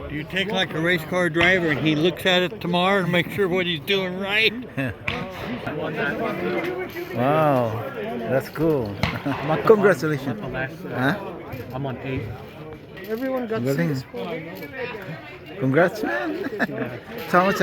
Do you take like a race car driver and he looks at it tomorrow to make sure what he's doing right? Wow, that's cool. Congratulations. Huh? I'm on 8. Everyone got 6. Congrats, man. How much